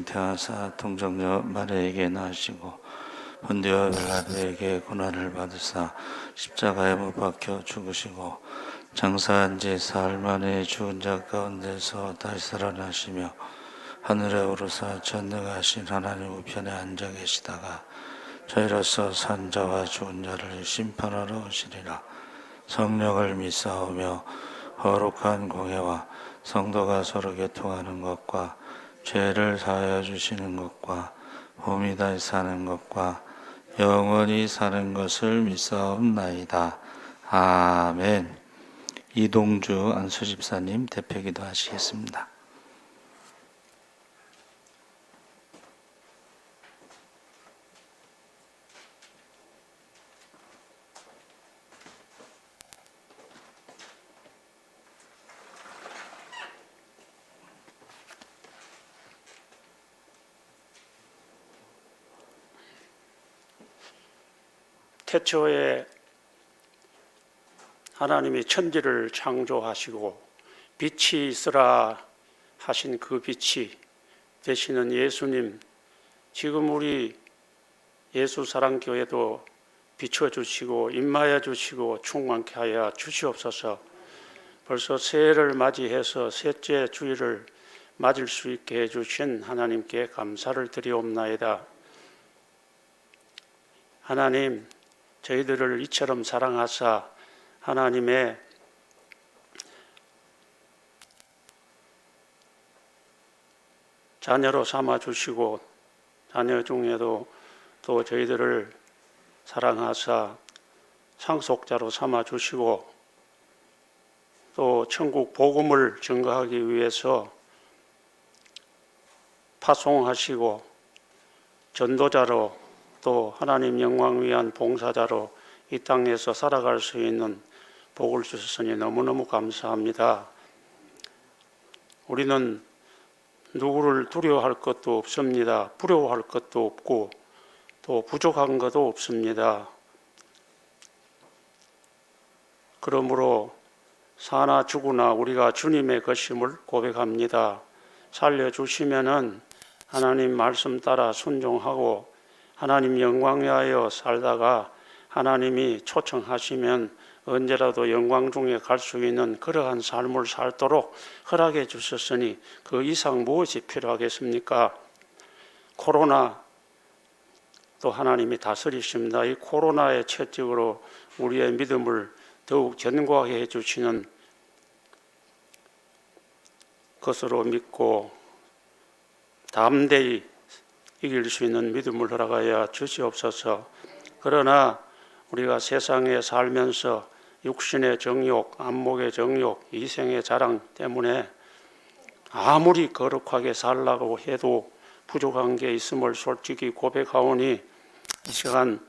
잉태하사 동정녀 마리아에게 낳으시고 본디오 빌라도에게 고난을 받으사 십자가에 못 박혀 죽으시고 장사한 지 사흘 만에 죽은 자 가운데서 다시 살아나시며 하늘에 오르사 전능하신 하나님 우편에 앉아 계시다가 저희로서 산 자와 죽은 자를 심판하러 오시리라. 성령을 믿사오며 거룩한 공회와 성도가 서로 교통하는 것과 죄를 사하여 주시는 것과 봄이 다시 사는 것과 영원히 사는 것을 믿사옵나이다. 아멘. 이동주 안수집사님 대표기도 하시겠습니다. 태초에 하나님이 천지를 창조하시고 빛이 있으라 하신 그 빛이 되시는 예수님, 지금 우리 예수사랑교회도 비춰주시고 임하여 주시고 충만케 하여 주시옵소서. 벌써 새해를 맞이해서 셋째 주일을 맞을 수 있게 해주신 하나님께 감사를 드리옵나이다. 하나님, 저희들을 이처럼 사랑하사 하나님의 자녀로 삼아주시고 자녀 중에도 또 저희들을 사랑하사 상속자로 삼아주시고 또 천국 복음을 증거하기 위해서 파송하시고 전도자로 또 하나님 영광 위한 봉사자로 이 땅에서 살아갈 수 있는 복을 주셨으니 너무너무 감사합니다. 우리는 누구를 두려워할 것도 없습니다. 부러워할 것도 없고 또 부족한 것도 없습니다. 그러므로 사나 죽으나 우리가 주님의 것임을 고백합니다. 살려주시면은 하나님 말씀 따라 순종하고 하나님 영광 위하여 살다가 하나님이 초청하시면 언제라도 영광 중에 갈 수 있는 그러한 삶을 살도록 허락해 주셨으니 그 이상 무엇이 필요하겠습니까? 코로나 또 하나님이 다스리십니다. 이 코로나의 채찍으로 우리의 믿음을 더욱 견고하게 해주시는 것으로 믿고 담대히 이길 수 있는 믿음을 허락하여 주시옵소서. 그러나 우리가 세상에 살면서 육신의 정욕, 안목의 정욕, 이생의 자랑 때문에 아무리 거룩하게 살라고 해도 부족한 게 있음을 솔직히 고백하오니 이 시간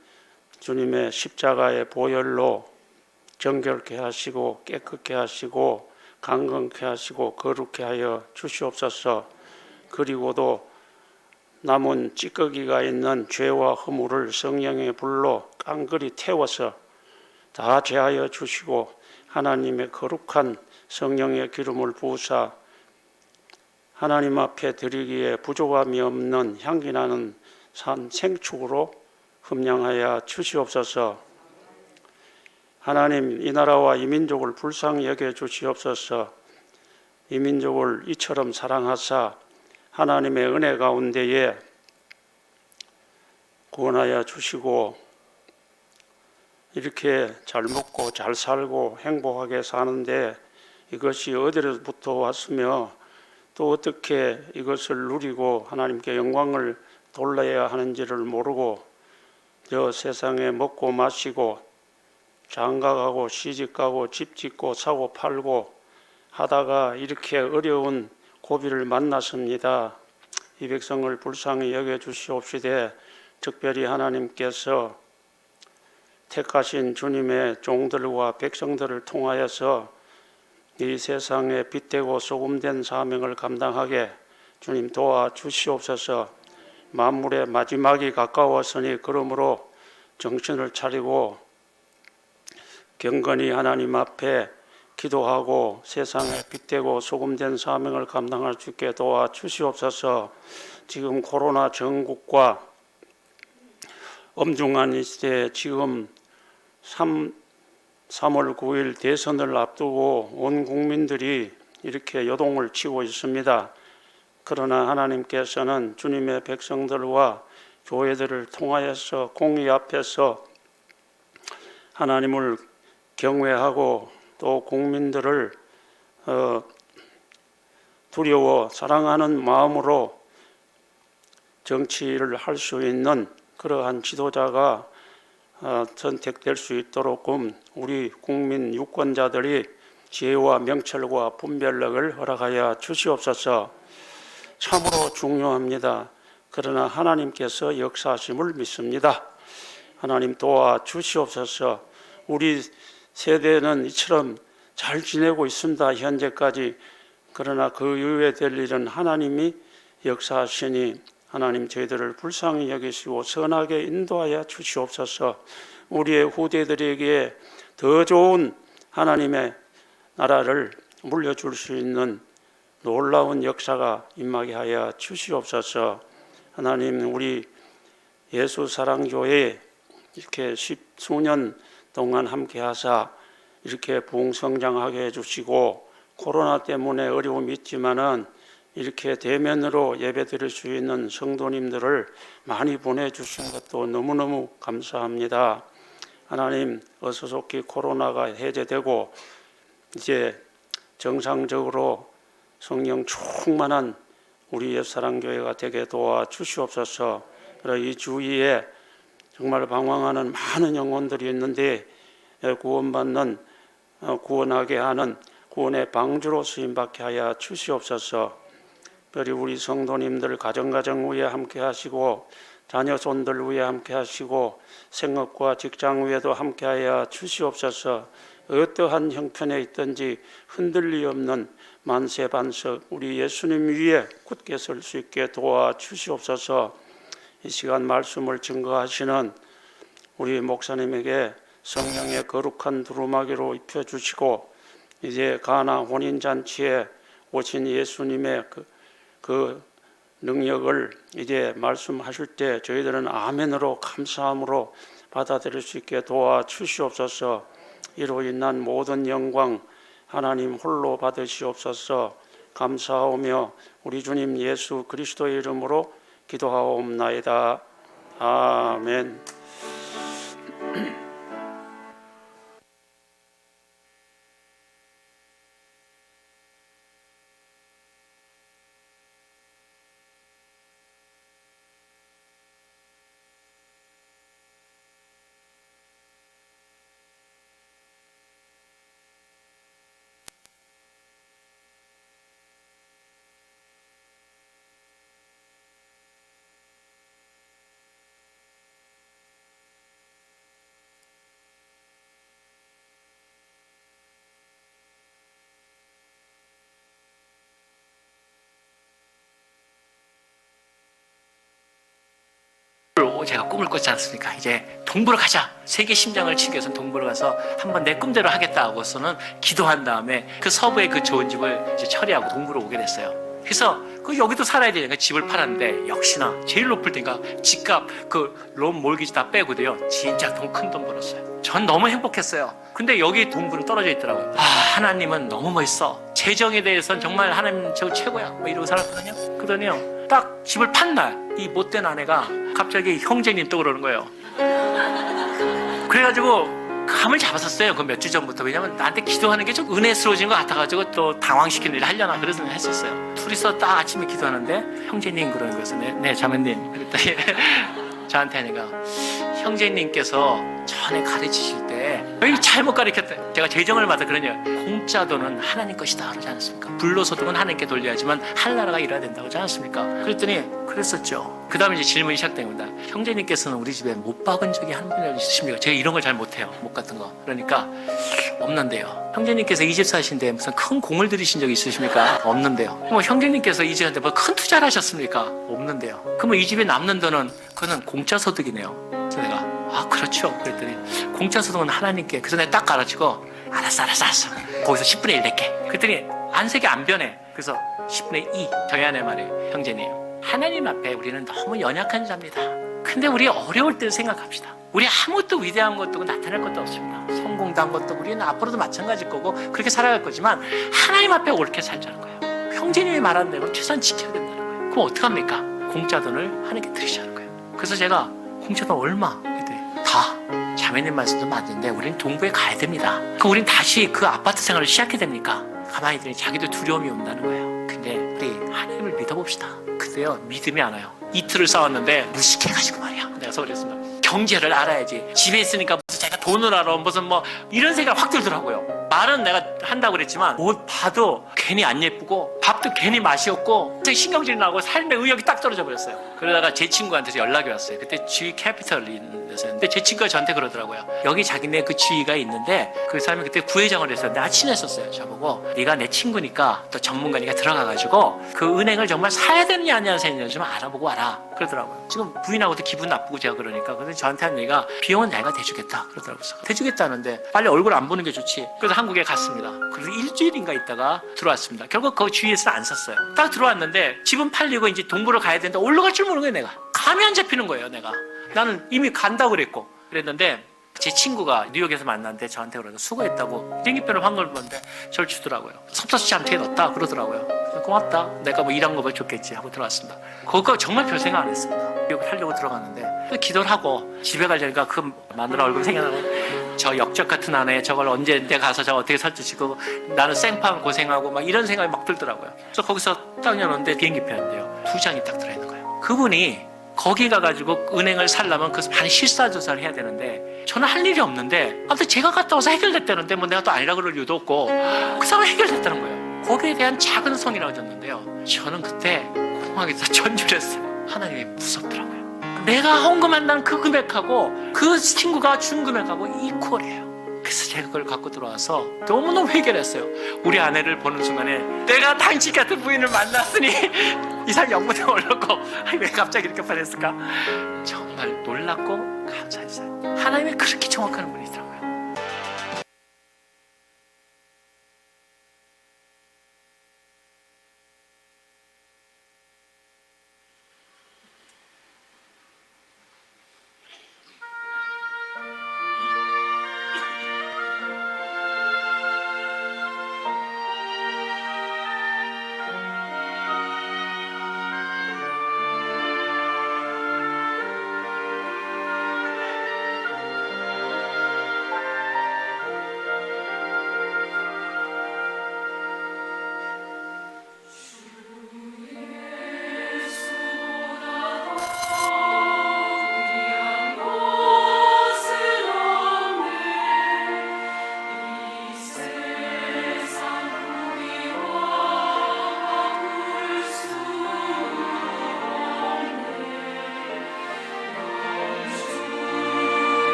주님의 십자가의 보혈로 정결케 하시고 깨끗게 하시고 강건케 하시고 거룩케 하여 주시옵소서. 그리고도 남은 찌꺼기가 있는 죄와 허물을 성령의 불로 깡그리 태워서 다 제하여 주시고 하나님의 거룩한 성령의 기름을 부으사 하나님 앞에 드리기에 부족함이 없는 향기나는 산 생축으로 흠량하여 주시옵소서. 하나님, 이 나라와 이 민족을 불쌍히 여겨 주시옵소서. 이 민족을 이처럼 사랑하사 하나님의 은혜 가운데에 구원하여 주시고 이렇게 잘 먹고 잘 살고 행복하게 사는데 이것이 어디로부터 왔으며 또 어떻게 이것을 누리고 하나님께 영광을 돌려야 하는지를 모르고 저 세상에 먹고 마시고 장가가고 시집가고 집 짓고 사고 팔고 하다가 이렇게 어려운 고비를 만났습니다. 이 백성을 불쌍히 여겨주시옵시되 특별히 하나님께서 택하신 주님의 종들과 백성들을 통하여서 이 세상에 빛되고 소금된 사명을 감당하게 주님 도와주시옵소서. 만물의 마지막이 가까웠으니 그러므로 정신을 차리고 경건히 하나님 앞에 기도하고 세상에 빛되고 소금된 사명을 감당할 수 있게 도와주시옵소서. 지금 코로나 전국과 엄중한 이 시대에 지금 3월 9일 대선을 앞두고 온 국민들이 이렇게 요동을 치고 있습니다. 그러나 하나님께서는 주님의 백성들과 교회들을 통하여서 공의 앞에서 하나님을 경외하고 또 국민들을 두려워 사랑하는 마음으로 정치를 할 수 있는 그러한 지도자가 선택될 수 있도록 우리 국민 유권자들이 지혜와 명철과 분별력을 허락하여 주시옵소서. 참으로 중요합니다. 그러나 하나님께서 역사하심을 믿습니다. 하나님 도와 주시옵소서. 우리 세대는 이처럼 잘 지내고 있습니다. 현재까지. 그러나 그 이후에 될 일은 하나님이 역사하시니 하나님 저희들을 불쌍히 여기시고 선하게 인도하여 주시옵소서. 우리의 후대들에게 더 좋은 하나님의 나라를 물려줄 수 있는 놀라운 역사가 임하게 하여 주시옵소서. 하나님, 우리 예수사랑교회 이렇게 10수년 동안 함께 하사 이렇게 부흥성장하게 해주시고 코로나 때문에 어려움이 있지만은 이렇게 대면으로 예배 드릴 수 있는 성도님들을 많이 보내주신 것도 너무너무 감사합니다. 하나님, 어서 속히 코로나가 해제되고 이제 정상적으로 성령 충만한 우리 옛사랑교회가 되게 도와주시옵소서. 이 주위에 정말 방황하는 많은 영혼들이 있는데 구원하게 하는 구원의 방주로 쓰임받게 하여 주시옵소서. 특별히 우리 성도님들 가정 위에 함께 하시고 자녀손들 위에 함께 하시고 생업과 직장 위에도 함께 하여 주시옵소서. 어떠한 형편에 있든지 흔들리 없는 만세반석 우리 예수님 위에 굳게 설 수 있게 도와주시옵소서. 이 시간 말씀을 증거하시는 우리 목사님에게 성령의 거룩한 두루마기로 입혀주시고 이제 가나 혼인잔치에 오신 예수님의 그 능력을 이제 말씀하실 때 저희들은 아멘으로 감사함으로 받아들일 수 있게 도와주시옵소서. 이로 인한 모든 영광 하나님 홀로 받으시옵소서. 감사하오며 우리 주님 예수 그리스도의 이름으로 기도하옵나이다. 아멘. 제가 꿈을 꿨지 않습니까? 이제 동부로 가자. 세계 심장을 치기 위해서는 동부로 가서 한번 내 꿈대로 하겠다 하고서는 기도한 다음에 그 서부의 그 좋은 집을 이제 처리하고 동부로 오게 됐어요. 그래서 여기도 살아야 되니까 집을 팔았는데 역시나 제일 높을 때니까 집값 롬 몰기지 다 빼고도요 진짜 큰 돈 벌었어요. 전 너무 행복했어요. 근데 여기 동부는 떨어져 있더라고요. 하나님은 너무 멋있어. 재정에 대해서는 정말 하나님 저 최고야. 이러고 살았거든요. 그러더니요 딱 집을 판 날 이 못된 아내가 갑자기 형제님 또 그러는 거예요. 그래가지고 감을 잡았었어요. 그 몇 주 전부터. 왜냐면 나한테 기도하는 게 좀 은혜스러워진 것 같아가지고 또 당황시키는 일을 하려나 그래서 했었어요. 둘이서 딱 아침에 기도하는데 형제님 그러는 거였어요. 네 자매님. 그랬더니 저한테 하니까 형제님께서 전에 가르치실 때 잘못 가르쳤다. 제가 재정을 받아 그러냐. 공짜 돈은 하나님 것이다 그러지 않았습니까? 불로소득은 하나님께 돌려야지만 하나라가 일어야 된다고 하지 않았습니까? 그랬더니 그랬었죠. 그 다음에 이제 질문이 시작된 겁니다. 형제님께서는 우리 집에 못 박은 적이 한 번이라도 있으십니까? 제가 이런 걸 잘 못해요. 못 같은 거. 그러니까 없는데요. 형제님께서 이 집 사신데 무슨 큰 공을 들이신 적이 있으십니까? 없는데요. 뭐 형제님께서 이 집한테 뭐 큰 투자를 하셨습니까? 없는데요. 그러면 이 집에 남는 돈은 그거는 공짜 소득이네요. 그래서 내가 그렇죠. 그랬더니 공짜 소득은 하나님께. 그래서 내가 딱 가르치고 알았어. 거기서 10분의 1 낼게. 그랬더니 안색이 안 변해. 그래서 10분의 2 저희 아내 말이에요. 형제님 하나님 앞에 우리는 너무 연약한 자입니다. 근데 우리 어려울 때 생각합시다. 우리 아무것도 위대한 것도 나타낼 것도 없습니다. 성공도 한 것도 우리는 앞으로도 마찬가지일 거고 그렇게 살아갈 거지만 하나님 앞에 옳게 살자는 거예요. 형제님이 말한 대로 최소한 지켜야 된다는 거예요. 그럼 어떡합니까? 공짜 돈을 하나님께 드리자는 거예요. 그래서 제가 공짜 돈 얼마? 그랬더니 다 자매님 말씀도 맞는데 우리는 동부에 가야 됩니다. 우린 다시 그 아파트 생활을 시작해야 됩니까? 가만히 있더니 자기도 두려움이 온다는 거예요. 근데 우리 하나님을 믿어봅시다. 근데요 믿음이 안 와요. 이틀을 싸웠는데 무식해가지고 말이야. 내가 그랬습니다. 경제를 알아야지. 집에 있으니까 무슨 자기가 돈을 알아 무슨 뭐 이런 생각 확 들더라고요. 말은 내가 한다고 그랬지만 옷 봐도 괜히 안 예쁘고 밥도 괜히 맛이 없고 신경질이 나고 삶의 의욕이 딱 떨어져 버렸어요. 그러다가 제 친구한테서 연락이 왔어요. 그때 지휘 캐피털이었는데 제 친구가 저한테 그러더라고요. 여기 자기네 그 지휘가 있는데 그 사람이 그때 부회장을 했었는데 친했었어요. 저보고 네가 내 친구니까 또 전문가니까 들어가가지고 그 은행을 정말 사야 되느냐 안 사야 되느냐 좀 알아보고 와라 그러더라고요. 지금 부인하고도 기분 나쁘고 제가 그러니까 그래서 저한테 한 얘기가 비용은 내가 대주겠다 그러더라고요. 대주겠다는데 빨리 얼굴 안 보는 게 좋지. 그래서 한국에 갔습니다. 그래서 일주일인가 있다가 들어왔습니다. 결국 그 주위에서 안 샀어요. 딱 들어왔는데 집은 팔리고 이제 동부를 가야 되는데 올라갈 줄 모르는 거예요. 내가 감이 안 잡히는 거예요. 내가 나는 이미 간다고 그랬는데 제 친구가 뉴욕에서 만났는데 저한테 그러고 수고했다고 비행기표를 환급을 받는데 저를 주더라고요. 섭섭지 않게 넣었다 그러더라고요. 고맙다. 내가 뭐 일한 거면 좋겠지 하고 들어왔습니다. 그거 정말 별 생각 안 했습니다. 뉴욕 살려고 들어갔는데 기도를 하고 집에 가려니까 그 마누라 얼굴 생각나고 저 역적 같은 아내 저걸 언제 내 가서 저 어떻게 살찌고 나는 생판 고생하고 막 이런 생각이 막 들더라고요. 그래서 거기서 딱 열었는데 비행기표인데요 2장이 딱 들어있는 거예요. 그분이 거기 가가지고 은행을 살려면 그 반 실사조사를 해야 되는데 저는 할 일이 없는데 아무튼 제가 갔다 와서 해결됐다는데 뭐 내가 또 아니라 그럴 이유도 없고 그 사람은 해결됐다는 거예요. 거기에 대한 작은 성이라고 졌는데요 저는 그때 공항에서 전율했어요. 하나님이 무섭더라고요. 내가 헌금한다는 그 금액하고 그 친구가 준 금액하고 이퀄이에요. 그래서 제가 그걸 갖고 들어와서 너무너무 해결했어요. 우리 아내를 보는 순간에 내가 당신 같은 부인을 만났으니 이 사람 영문에 올랐고 왜 갑자기 이렇게 변했을까? 정말 놀랍고 감사했어요. 하나님이 그렇게 정확한 분이더라고요.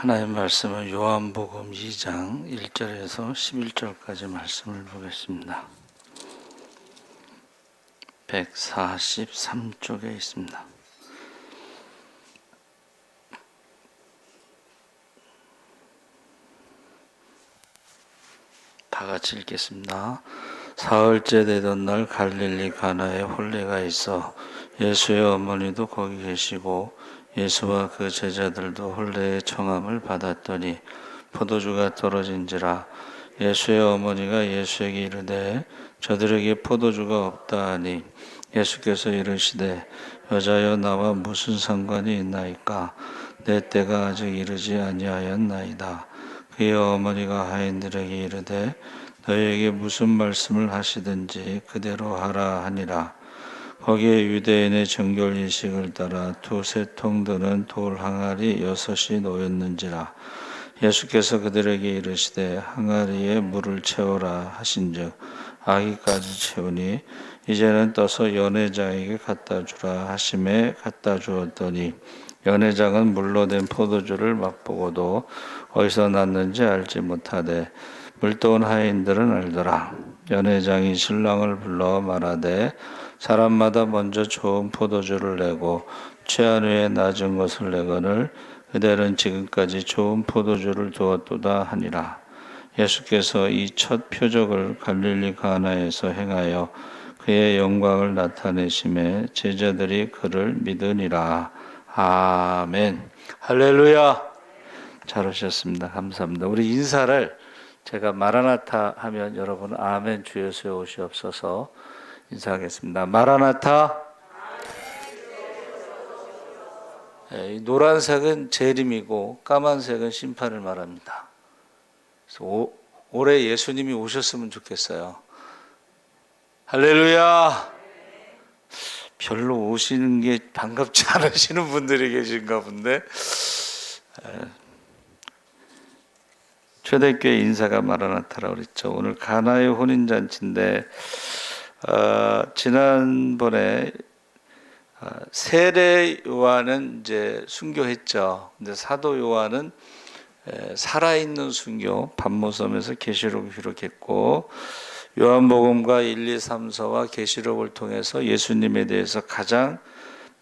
하나님 말씀은 요한복음 2장 1절에서 11절까지 말씀을 보겠습니다. 143쪽에 있습니다. 다 같이 읽겠습니다. 사흘째 되던 날 갈릴리 가나에 혼례가 있어 예수의 어머니도 거기 계시고 예수와 그 제자들도 혼례의 청함을 받았더니 포도주가 떨어진지라. 예수의 어머니가 예수에게 이르되 저들에게 포도주가 없다 하니 예수께서 이르시되 여자여 나와 무슨 상관이 있나이까? 내 때가 아직 이르지 아니하였나이다. 그의 어머니가 하인들에게 이르되 너희에게 무슨 말씀을 하시든지 그대로 하라 하니라. 거기에 유대인의 정결 인식을 따라 두세 통 드는 돌 항아리 6이 놓였는지라. 예수께서 그들에게 이르시되 항아리에 물을 채우라 하신즉 아기까지 채우니 이제는 떠서 연회장에게 갖다 주라 하심에 갖다 주었더니 연회장은 물로 된 포도주를 맛보고도 어디서 났는지 알지 못하되 물도온 하인들은 알더라. 연회장이 신랑을 불러 말하되 사람마다 먼저 좋은 포도주를 내고 취한 후에 낮은 것을 내거늘 그들은 지금까지 좋은 포도주를 두었도다 하니라. 예수께서 이 첫 표적을 갈릴리 가나에서 행하여 그의 영광을 나타내심에 제자들이 그를 믿으니라. 아멘. 할렐루야. 잘 오셨습니다. 감사합니다. 우리 인사를 제가 마라나타 하면 여러분 아멘 주 예수의 오시옵소서 인사하겠습니다. 마라나타. 이 노란색은 재림이고 까만색은 심판을 말합니다. 그래서 올해 예수님이 오셨으면 좋겠어요. 할렐루야. 별로 오시는 게 반갑지 않으시는 분들이 계신가 본데 초대교회 인사가 마라나타라고 그랬죠. 오늘 가나의 혼인잔치인데 지난번에 세례 요한은 이제 순교했죠. 근데 사도 요한은 살아있는 순교, pat모섬에서 계시록을 기록했고 요한복음과 1, 2, 3서와 계시록을 통해서 예수님에 대해서 가장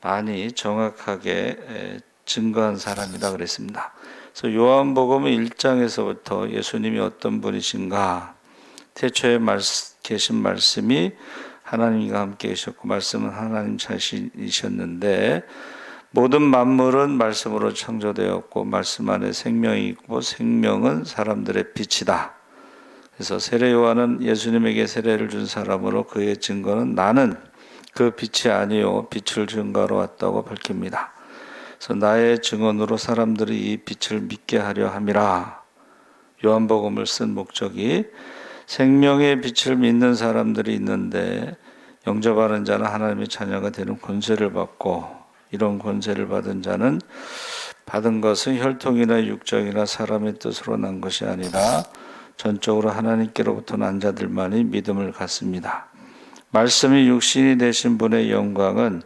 많이 정확하게 증거한 사람이다 그랬습니다. 그래서 요한복음은 1장에서부터 예수님이 어떤 분이신가, 태초에 계신 말씀이 하나님과 함께 계셨고 말씀은 하나님 자신이셨는데 모든 만물은 말씀으로 창조되었고 말씀 안에 생명이 있고 생명은 사람들의 빛이다. 그래서 세례 요한은 예수님에게 세례를 준 사람으로 그의 증거는 나는 그 빛이 아니요 빛을 증거하러 왔다고 밝힙니다. 그래서 나의 증언으로 사람들이 이 빛을 믿게 하려 함이라. 요한복음을 쓴 목적이 생명의 빛을 믿는 사람들이 있는데 영접하는 자는 하나님의 자녀가 되는 권세를 받고 이런 권세를 받은 자는 받은 것은 혈통이나 육적이나 사람의 뜻으로 난 것이 아니라 전적으로 하나님께로부터 난 자들만이 믿음을 갖습니다. 말씀이 육신이 되신 분의 영광은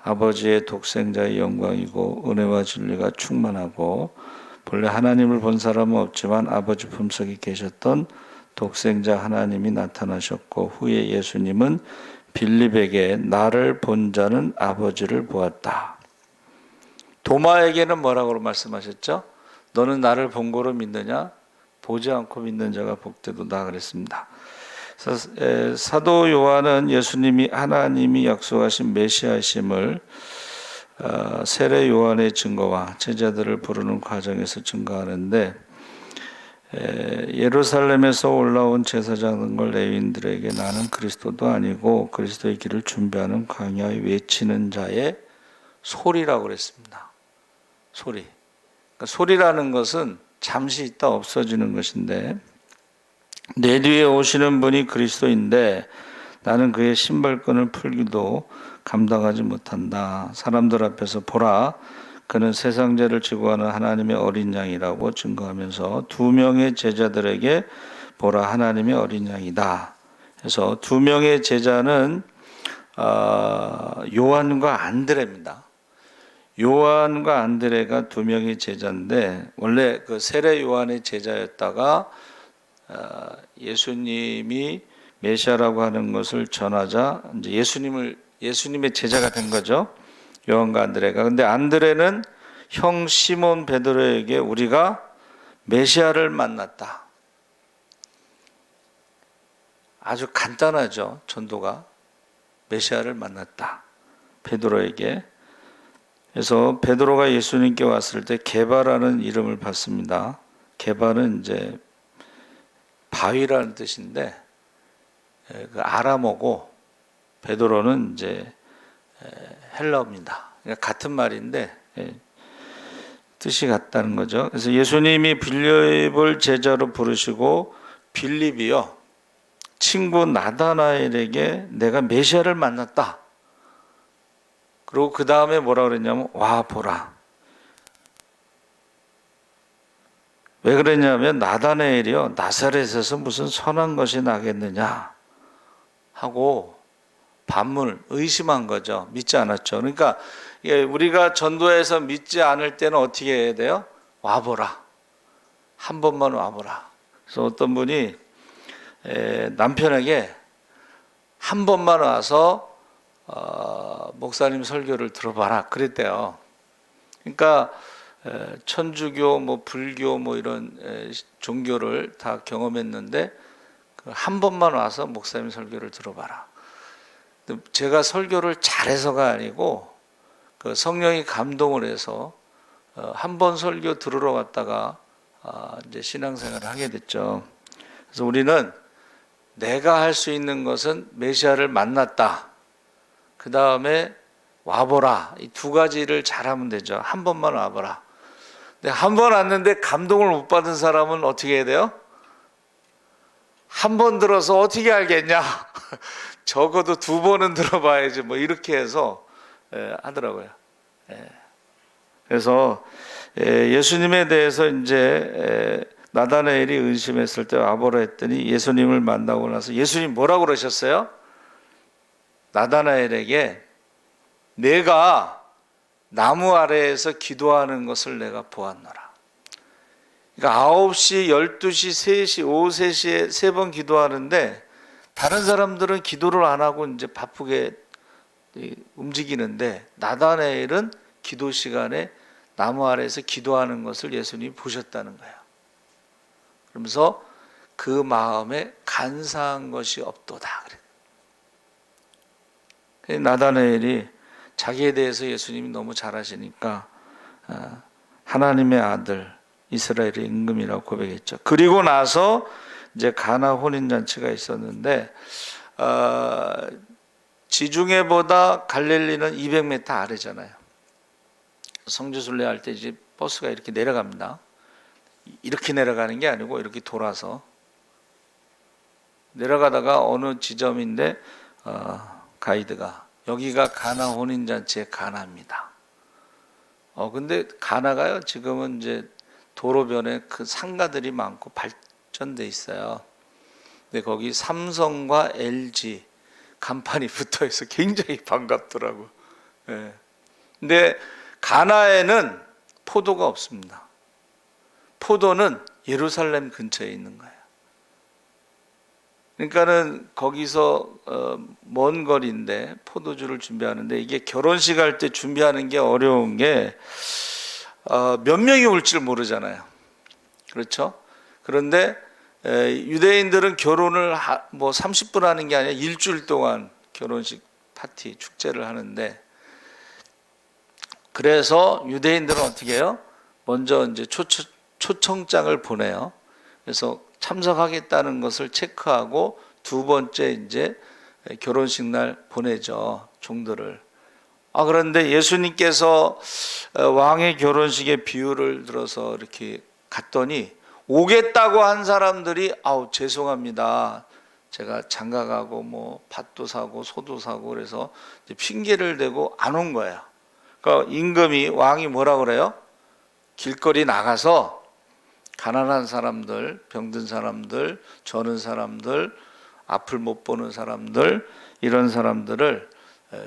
아버지의 독생자의 영광이고 은혜와 진리가 충만하고 본래 하나님을 본 사람은 없지만 아버지 품속에 계셨던 독생자 하나님이 나타나셨고 후에 예수님은 빌립에게 나를 본 자는 아버지를 보았다. 도마에게는 뭐라고 말씀하셨죠? 너는 나를 본 거로 믿느냐? 보지 않고 믿는 자가 복되도다 그랬습니다. 사도 요한은 예수님이 하나님이 약속하신 메시아심을 세례 요한의 증거와 제자들을 부르는 과정에서 증거하는데 예루살렘에서 올라온 제사장과 레위인들에게 나는 그리스도도 아니고 그리스도의 길을 준비하는 광야에 외치는 자의 소리라고 그랬습니다. 소리. 그러니까 소리라는 것은 잠시 있다 없어지는 것인데 내 뒤에 오시는 분이 그리스도인데 나는 그의 신발끈을 풀기도 감당하지 못한다. 사람들 앞에서 보라. 그는 세상 죄를 지고 가는 하나님의 어린 양이라고 증거하면서 두 명의 제자들에게 보라 하나님의 어린 양이다. 그래서 두 명의 제자는 요한과 안드레입니다. 요한과 안드레가 두 명의 제자인데 원래 그 세례 요한의 제자였다가 예수님이 메시아라고 하는 것을 전하자 이제 예수님의 제자가 된 거죠. 요한과 안드레가. 근데 안드레는 형 시몬 베드로에게 우리가 메시아를 만났다. 아주 간단하죠. 전도가. 메시아를 만났다. 베드로에게. 그래서 베드로가 예수님께 왔을 때 게바라는 이름을 받습니다. 게바는 이제 바위라는 뜻인데 그 아람어고 베드로는 이제 헬라어입니다. 그러니까 같은 말인데 뜻이 같다는 거죠. 그래서 예수님이 빌립을 제자로 부르시고 빌립이요 친구 나다나엘에게 내가 메시아를 만났다. 그리고 그 다음에 뭐라 그랬냐면 와 보라. 왜 그랬냐면 나다나엘이요 나사렛에서 무슨 선한 것이 나겠느냐 하고 반문 의심한 거죠. 믿지 않았죠. 그러니까 우리가 전도해서 믿지 않을 때는 어떻게 해야 돼요? 와보라. 한 번만 와보라. 그래서 어떤 분이 남편에게 한 번만 와서 목사님 설교를 들어봐라 그랬대요. 그러니까 천주교, 뭐 불교, 뭐 이런 종교를 다 경험했는데 한 번만 와서 목사님 설교를 들어봐라. 제가 설교를 잘해서가 아니고 그 성령이 감동을 해서 한 번 설교 들으러 왔다가 이제 신앙생활을 하게 됐죠. 그래서 우리는 내가 할 수 있는 것은 메시아를 만났다. 그 다음에 와보라. 이 두 가지를 잘하면 되죠. 한 번만 와보라. 근데 한 번 왔는데 감동을 못 받은 사람은 어떻게 해야 돼요? 한 번 들어서 어떻게 알겠냐? 적어도 두 번은 들어봐야지. 뭐 이렇게 해서 하더라고요. 그래서 예수님에 대해서 이제 나다나엘이 의심했을 때 와보라 했더니 예수님을 만나고 나서 예수님 뭐라고 그러셨어요? 나다나엘에게 내가 나무 아래에서 기도하는 것을 내가 보았노라. 그러니까 9시, 12시, 3시, 오후 3시에 3번 기도하는데 다른 사람들은 기도를 안 하고 이제 바쁘게 움직이는데 나다나엘은 기도 시간에 나무 아래에서 기도하는 것을 예수님이 보셨다는 거예요. 그러면서 그 마음에 간사한 것이 없도다. 나다나엘이 자기에 대해서 예수님이 너무 잘 아시니까 하나님의 아들 이스라엘의 임금이라고 고백했죠. 그리고 나서 이제 가나 혼인잔치가 있었는데 지중해보다 갈릴리는 200m 아래잖아요. 성지순례 할 때 이제 버스가 이렇게 내려갑니다. 이렇게 내려가는 게 아니고 이렇게 돌아서 내려가다가 어느 지점인데 가이드가 여기가 가나 혼인잔치의 가나입니다. 근데 가나가요 지금은 이제 도로변에 그 상가들이 많고 발전돼 있어요. 근데 거기 삼성과 LG 간판이 붙어 있어 굉장히 반갑더라고. 근데 가나에는 포도가 없습니다. 포도는 예루살렘 근처에 있는 거예요. 그러니까는 거기서 먼 거리인데 포도주를 준비하는데 이게 결혼식 할 때 준비하는 게 어려운 게 몇 명이 올지를 모르잖아요. 그렇죠? 그런데 유대인들은 결혼을 뭐 30분 하는 게 아니라 일주일 동안 결혼식 파티 축제를 하는데 그래서 유대인들은 어떻게 해요? 먼저 이제 초청장을 보내요. 그래서 참석하겠다는 것을 체크하고 두 번째 이제 결혼식 날 보내죠. 종들을. 그런데 예수님께서 왕의 결혼식의 비유를 들어서 이렇게 갔더니 오겠다고 한 사람들이 죄송합니다. 제가 장가 가고 뭐 밭도 사고 소도 사고 그래서 핑계를 대고 안 온 거예요. 그러니까 임금이 왕이 뭐라 그래요? 길거리 나가서 가난한 사람들, 병든 사람들, 저는 사람들, 앞을 못 보는 사람들 이런 사람들을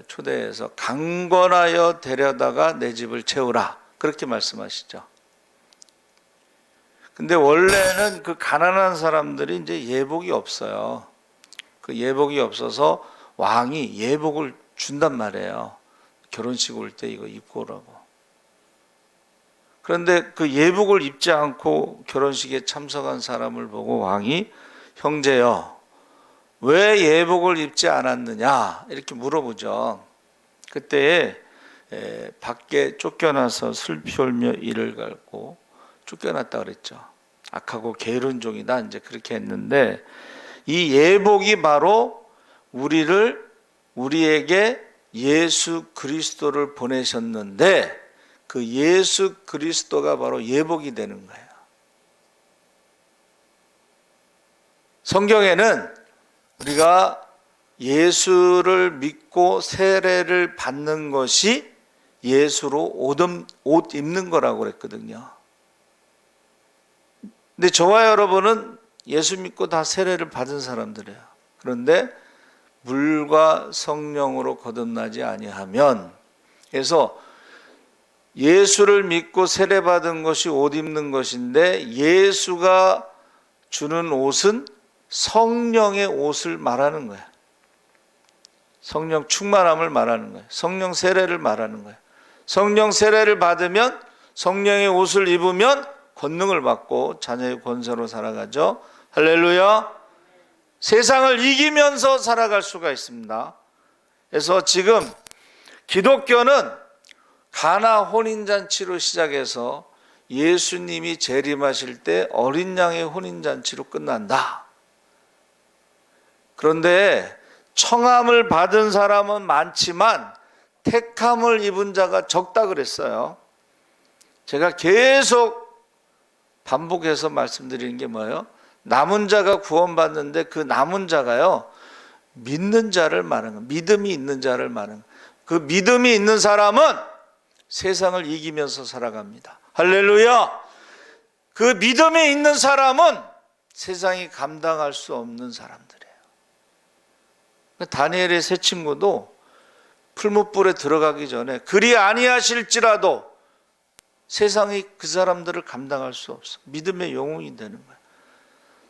초대해서 강권하여 데려다가 내 집을 채우라, 그렇게 말씀하시죠. 근데 원래는 그 가난한 사람들이 이제 예복이 없어요. 그 예복이 없어서 왕이 예복을 준단 말이에요. 결혼식 올 때 이거 입고 오라고. 그런데 그 예복을 입지 않고 결혼식에 참석한 사람을 보고 왕이 형제여, 왜 예복을 입지 않았느냐 이렇게 물어보죠. 그때 밖에 쫓겨나서 슬피 울며 이를 갈고 쫓겨났다 그랬죠. 악하고 게으른 종이다 이제 그렇게 했는데, 이 예복이 바로 우리에게 예수 그리스도를 보내셨는데, 그 예수 그리스도가 바로 예복이 되는 거예요. 성경에는 우리가 예수를 믿고 세례를 받는 것이 예수로 옷 입는 거라고 그랬거든요. 근데 저와 여러분은 예수 믿고 다 세례를 받은 사람들이에요. 그런데 물과 성령으로 거듭나지 아니하면, 그래서 예수를 믿고 세례 받은 것이 옷 입는 것인데, 예수가 주는 옷은 성령의 옷을 말하는 거예요. 성령 충만함을 말하는 거예요. 성령 세례를 말하는 거예요. 성령 세례를 받으면, 성령의 옷을 입으면 권능을 받고 자녀의 권세로 살아가죠. 할렐루야. 세상을 이기면서 살아갈 수가 있습니다. 그래서 지금 기독교는 가나 혼인잔치로 시작해서 예수님이 재림하실 때 어린 양의 혼인잔치로 끝난다. 그런데 청함을 받은 사람은 많지만 택함을 입은 자가 적다 그랬어요. 제가 계속 반복해서 말씀드리는 게 뭐예요? 남은 자가 구원받는데 그 남은 자가요, 믿는 자를 말하는 거예요. 믿음이 있는 자를 말하는 거예요. 그 믿음이 있는 사람은 세상을 이기면서 살아갑니다. 할렐루야. 그 믿음이 있는 사람은 세상이 감당할 수 없는 사람들이에요. 다니엘의 세 친구도 풀무불에 들어가기 전에 그리 아니하실지라도 세상이 그 사람들을 감당할 수 없어. 믿음의 영웅이 되는 거예요.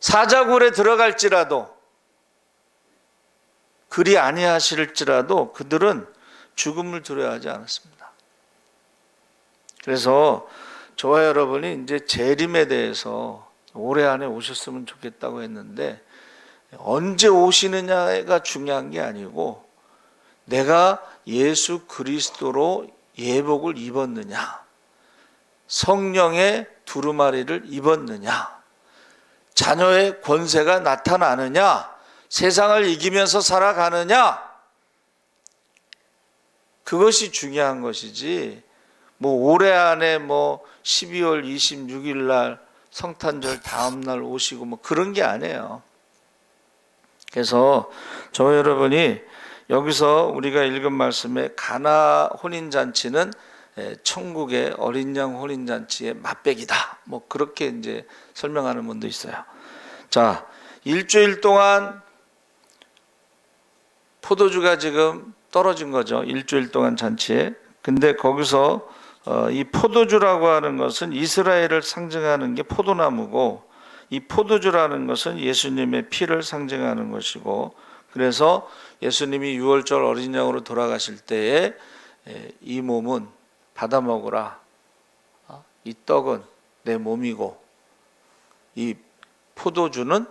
사자굴에 들어갈지라도, 그리 아니하실지라도 그들은 죽음을 두려워하지 않았습니다. 그래서 저와 여러분이 이제 재림에 대해서 올해 안에 오셨으면 좋겠다고 했는데, 언제 오시느냐가 중요한 게 아니고 내가 예수 그리스도로 예복을 입었느냐, 성령의 두루마리를 입었느냐, 자녀의 권세가 나타나느냐, 세상을 이기면서 살아가느냐, 그것이 중요한 것이지, 올해 안에 12월 26일 날 성탄절 다음 날 오시고 그런 게 아니에요. 그래서 저 여러분이 여기서 우리가 읽은 말씀에 가나 혼인잔치는 천국의 어린 양 혼인잔치의 맛배기다, 그렇게 이제 설명하는 분도 있어요. 자, 일주일 동안 포도주가 지금 떨어진 거죠. 일주일 동안 잔치에. 근데 거기서 이 포도주라고 하는 것은 이스라엘을 상징하는 게 포도나무고, 이 포도주라는 것은 예수님의 피를 상징하는 것이고, 그래서 예수님이 6월절 어린 양으로 돌아가실 때에 이 몸은 받아 먹으라, 이 떡은 내 몸이고 이 포도주는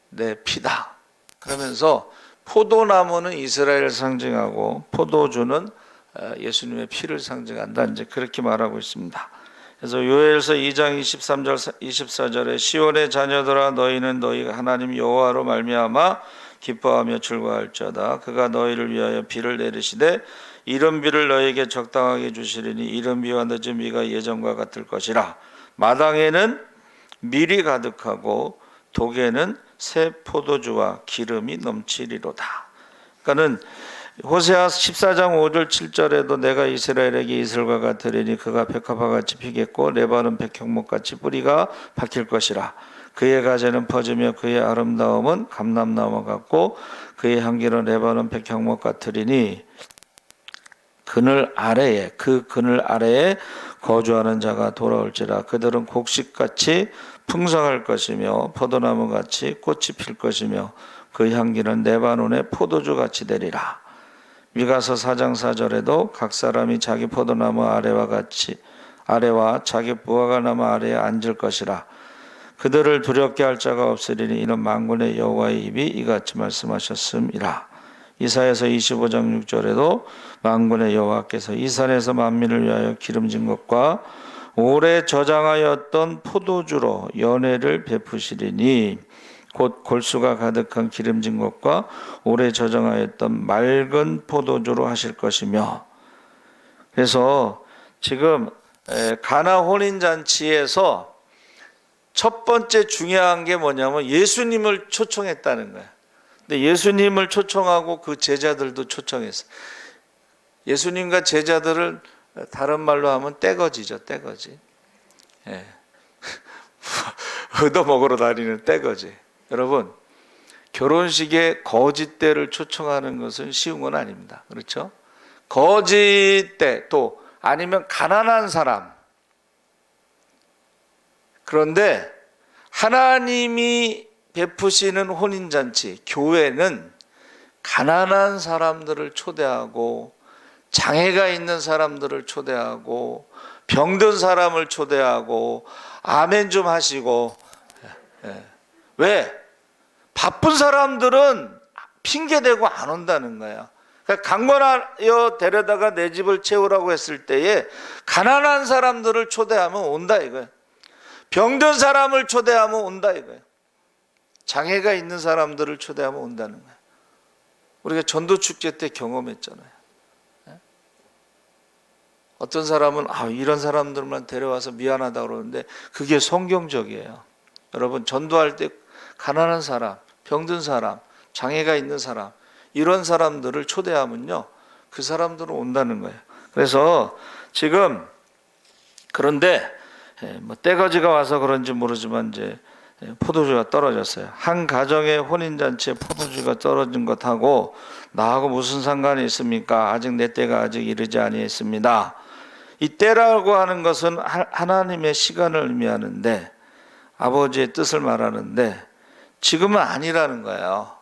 내 피다, 그러면서 포도나무는 이스라엘을 상징하고 포도주는 예수님의 피를 상징한다, 이제 그렇게 말하고 있습니다. 그래서 요엘서 2장 23절 24절에 시온의 자녀들아, 너희는 너희 하나님 여호와로 말미암아 기뻐하며 즐거워할지어다. 그가 너희를 위하여 비를 내리시되 이른 비를 너희에게 적당하게 주시리니 이른 비와 늦은 비가 예전과 같을 것이라. 마당에는 밀이 가득하고 독에는 새 포도주와 기름이 넘치리로다. 그러니까는 호세아 14장 5절 7절에도 내가 이스라엘에게 이슬과 같으리니 그가 백합화같이 피겠고 레바논 백향목같이 뿌리가 박힐 것이라. 그의 가지는 퍼지며 그의 아름다움은 감람나무 같고 그의 향기는 레바논 백향목 같으리니 그늘 아래에 그 그늘 아래에 거주하는 자가 돌아올지라. 그들은 곡식같이 풍성할 것이며 포도나무같이 꽃이 필 것이며 그 향기는 레바논의 포도주같이 되리라. 미가서 4장 4절에도 각 사람이 자기 포도나무 아래와 자기 무화과나무 아래에 앉을 것이라. 그들을 두렵게 할 자가 없으리니 이는 만군의 여호와의 입이 이같이 말씀하셨음이라. 이사야서 25장 6절에도 만군의 여호와께서 이 산에서 만민을 위하여 기름진 것과 오래 저장하였던 포도주로 연회를 베푸시리니 곧 골수가 가득한 기름진 것과 오래 저장하였던 맑은 포도주로 하실 것이며. 그래서 지금 가나 혼인잔치에서 첫 번째 중요한 게 뭐냐면 예수님을 초청했다는 거예요. 근데 예수님을 초청하고 그 제자들도 초청했어요. 예수님과 제자들을 다른 말로 하면 떼거지죠, 떼거지. 예. 얻어먹으러 다니는 떼거지. 여러분, 결혼식에 거짓대를 초청하는 것은 쉬운 건 아닙니다. 그렇죠? 거짓대, 또 아니면 가난한 사람. 그런데 하나님이 베푸시는 혼인잔치, 교회는 가난한 사람들을 초대하고 장애가 있는 사람들을 초대하고 병든 사람을 초대하고 아멘 좀 하시고. 왜? 바쁜 사람들은 핑계대고 안 온다는 거야. 그러니까 강권하여 데려다가 내 집을 채우라고 했을 때에 가난한 사람들을 초대하면 온다 이거야. 병든 사람을 초대하면 온다 이거야. 장애가 있는 사람들을 초대하면 온다는 거야. 우리가 전도축제 때 경험했잖아요. 어떤 사람은 이런 사람들만 데려와서 미안하다 그러는데 그게 성경적이에요. 여러분, 전도할 때 가난한 사람, 병든 사람, 장애가 있는 사람, 이런 사람들을 초대하면요, 그 사람들은 온다는 거예요. 그래서 지금 그런데 뭐 떼거지가 와서 그런지 모르지만 이제 포도주가 떨어졌어요. 한 가정의 혼인잔치에 포도주가 떨어진 것하고 나하고 무슨 상관이 있습니까? 아직 내 때가 아직 이르지 아니했습니다. 이 때라고 하는 것은 하나님의 시간을 의미하는데, 아버지의 뜻을 말하는데 지금은 아니라는 거예요.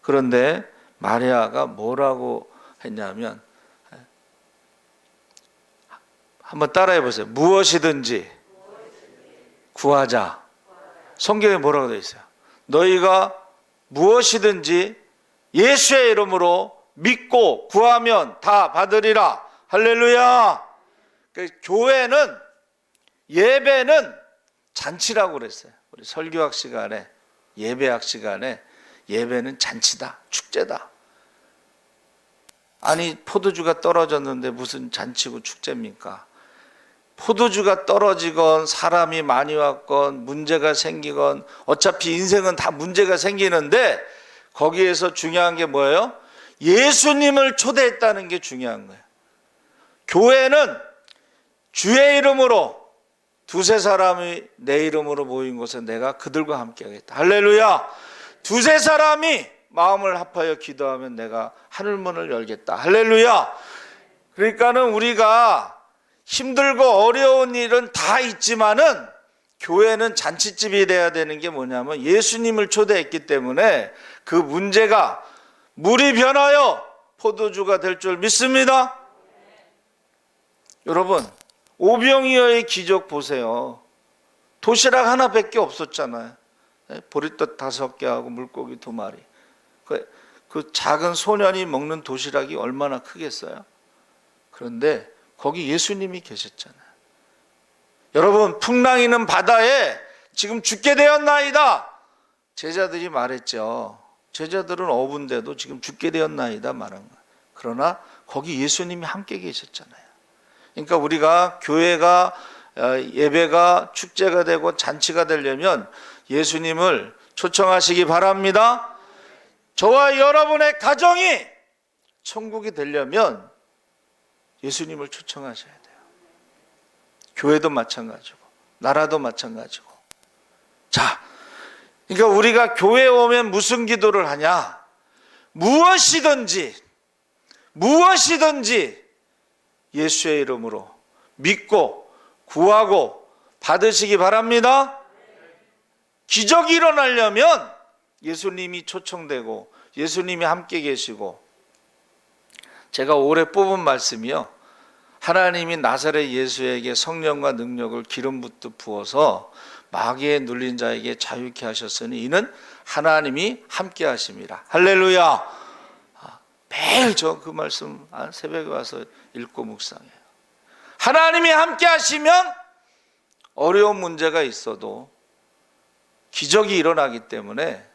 그런데 마리아가 뭐라고 했냐면, 한번 따라해 보세요. 무엇이든지 구하자. 성경에 뭐라고 되어 있어요? 너희가 무엇이든지 예수의 이름으로 믿고 구하면 다 받으리라. 할렐루야. 교회는, 예배는 잔치라고 그랬어요. 우리 설교학 시간에, 예배학 시간에 예배는 잔치다, 축제다. 아니, 포도주가 떨어졌는데 무슨 잔치고 축제입니까? 포도주가 떨어지건 사람이 많이 왔건 문제가 생기건 어차피 인생은 다 문제가 생기는데 거기에서 중요한 게 뭐예요? 예수님을 초대했다는 게 중요한 거예요. 교회는 주의 이름으로 두세 사람이 내 이름으로 모인 곳에 내가 그들과 함께 하겠다. 할렐루야. 두세 사람이 마음을 합하여 기도하면 내가 하늘문을 열겠다. 할렐루야. 그러니까는 우리가 힘들고 어려운 일은 다 있지만은 교회는 잔치집이 돼야 되는 게 뭐냐면 예수님을 초대했기 때문에 그 문제가 물이 변하여 포도주가 될 줄 믿습니다. 여러분, 오병이어의 기적 보세요. 도시락 하나밖에 없었잖아요. 보리떡 5개하고 물고기 2마리. 그 작은 소년이 먹는 도시락이 얼마나 크겠어요? 그런데 거기 예수님이 계셨잖아요. 여러분, 풍랑이는 바다에 지금 죽게 되었나이다. 제자들이 말했죠. 제자들은 어부인데도 지금 죽게 되었나이다 말한 거예요. 그러나 거기 예수님이 함께 계셨잖아요. 그러니까 우리가 교회가, 예배가 축제가 되고 잔치가 되려면 예수님을 초청하시기 바랍니다. 저와 여러분의 가정이 천국이 되려면 예수님을 초청하셔야 돼요. 교회도 마찬가지고 나라도 마찬가지고. 자, 그러니까 우리가 교회에 오면 무슨 기도를 하냐? 무엇이든지 무엇이든지 예수의 이름으로 믿고 구하고 받으시기 바랍니다. 기적이 일어나려면 예수님이 초청되고 예수님이 함께 계시고, 제가 올해 뽑은 말씀이요, 하나님이 나사렛 예수에게 성령과 능력을 기름 붓듯 부어서 마귀에 눌린 자에게 자유케 하셨으니 이는 하나님이 함께 하심이라. 할렐루야. 매일 저 그 말씀 새벽에 와서 읽고 묵상해요. 하나님이 함께 하시면 어려운 문제가 있어도 기적이 일어나기 때문에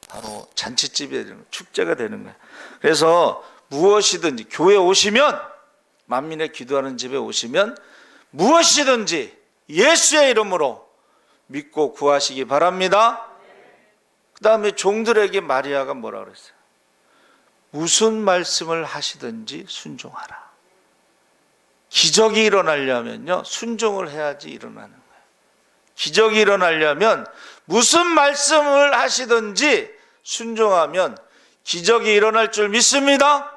바로 잔치집이 되는, 축제가 되는 거예요. 그래서 무엇이든지 교회 오시면, 만민의 기도하는 집에 오시면 무엇이든지 예수의 이름으로 믿고 구하시기 바랍니다. 그 다음에 종들에게 마리아가 뭐라 그랬어요? 무슨 말씀을 하시든지 순종하라. 기적이 일어나려면요, 순종을 해야지 일어나는 거예요. 기적이 일어나려면 무슨 말씀을 하시든지 순종하면 기적이 일어날 줄 믿습니다.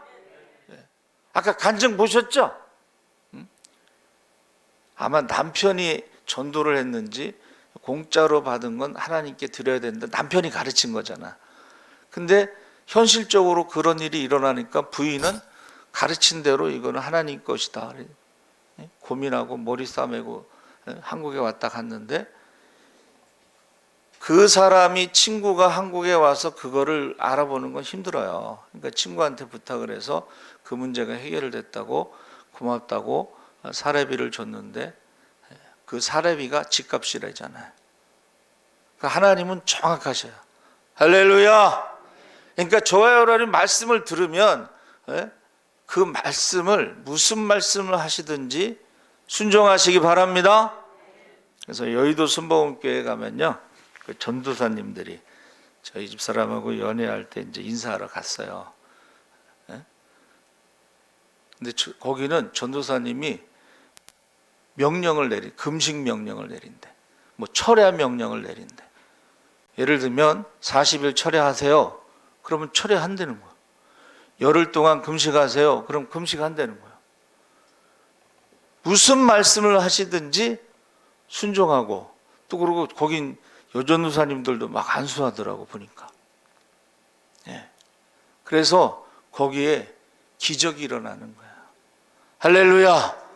아까 간증 보셨죠? 아마 남편이 전도를 했는지 공짜로 받은 건 하나님께 드려야 된다, 남편이 가르친 거잖아. 근데 현실적으로 그런 일이 일어나니까 부인은 가르친 대로 이거는 하나님 것이다 고민하고 머리 싸매고 한국에 왔다 갔는데, 그 사람이, 친구가 한국에 와서 그거를 알아보는 건 힘들어요. 그러니까 친구한테 부탁을 해서 그 문제가 해결됐다고, 고맙다고 사례비를 줬는데, 그 사례비가 집값이라잖아요. 그러니까 하나님은 정확하셔요. 할렐루야. 그러니까 저와 여러분이 말씀을 들으면 그 말씀을, 무슨 말씀을 하시든지 순종하시기 바랍니다. 그래서 여의도 순복음교회 가면요, 그 전도사님들이 저희 집 사람하고 연애할 때 이제 인사하러 갔어요. 근데 거기는 전도사님이 명령을 금식 명령을 내린대. 뭐 철야 명령을 내린대. 예를 들면 40일 철야하세요. 그러면 철야한다는 거야. 열흘 동안 금식하세요. 그럼 금식한다는 거야. 무슨 말씀을 하시든지 순종하고, 또 그리고 거긴 여전도사님들도 막 안수하더라고 보니까. 그래서 거기에 기적이 일어나는 거야. 할렐루야.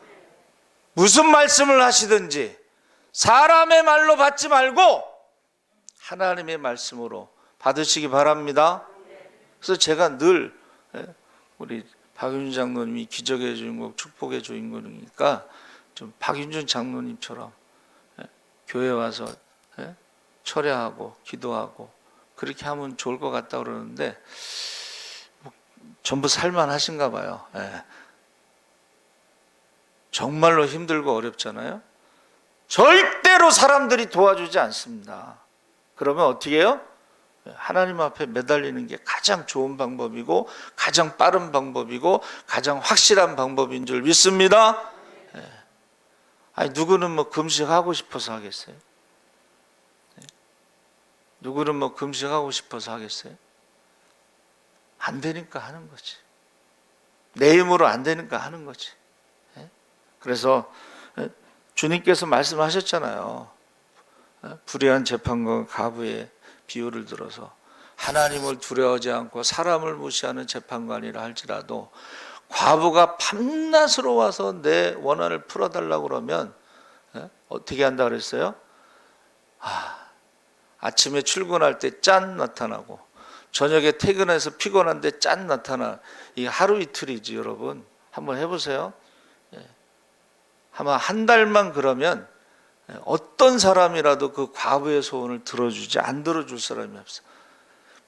무슨 말씀을 하시든지 사람의 말로 받지 말고 하나님의 말씀으로 받으시기 바랍니다. 그래서 제가 늘, 우리 박윤준 장로님이 기적의 주인공, 축복의 주인공이니까 좀 박윤준 장로님처럼 교회 와서 철야하고 기도하고 그렇게 하면 좋을 것 같다 그러는데, 전부 살만하신가 봐요. 정말로 힘들고 어렵잖아요. 절대로 사람들이 도와주지 않습니다. 그러면 어떻게 해요? 하나님 앞에 매달리는 게 가장 좋은 방법이고 가장 빠른 방법이고 가장 확실한 방법인 줄 믿습니다. 아니, 누구는 뭐 금식하고 싶어서 하겠어요? 누구는 뭐 금식하고 싶어서 하겠어요? 안 되니까 하는 거지. 내 힘으로 안 되니까 하는 거지. 그래서 주님께서 말씀하셨잖아요. 불의한 재판과 가부의 비유를 들어서 하나님을 두려워하지 않고 사람을 무시하는 재판관이라 할지라도 과부가 밤낮으로 와서 내 원한을 풀어달라고 그러면 어떻게 한다 그랬어요? 아침에 출근할 때 짠 나타나고 저녁에 퇴근해서 피곤한데 짠 나타나. 이게 하루 이틀이지 여러분. 한번 해보세요. 아마 한 달만 그러면 어떤 사람이라도 그 과부의 소원을 들어주지, 안 들어줄 사람이 없어.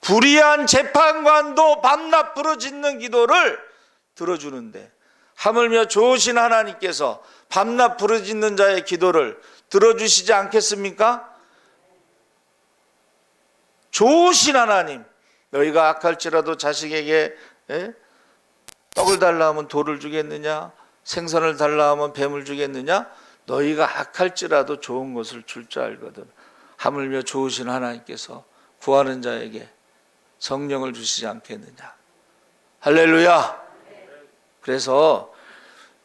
불의한 재판관도 밤낮 부르짖는 기도를 들어주는데, 하물며 좋으신 하나님께서 밤낮 부르짖는 자의 기도를 들어주시지 않겠습니까? 좋으신 하나님, 너희가 악할지라도 자식에게 떡을 달라 하면 돌을 주겠느냐? 생선을 달라 하면 뱀을 주겠느냐? 너희가 악할지라도 좋은 것을 줄 줄 알거든. 하물며 좋으신 하나님께서 구하는 자에게 성령을 주시지 않겠느냐? 할렐루야. 그래서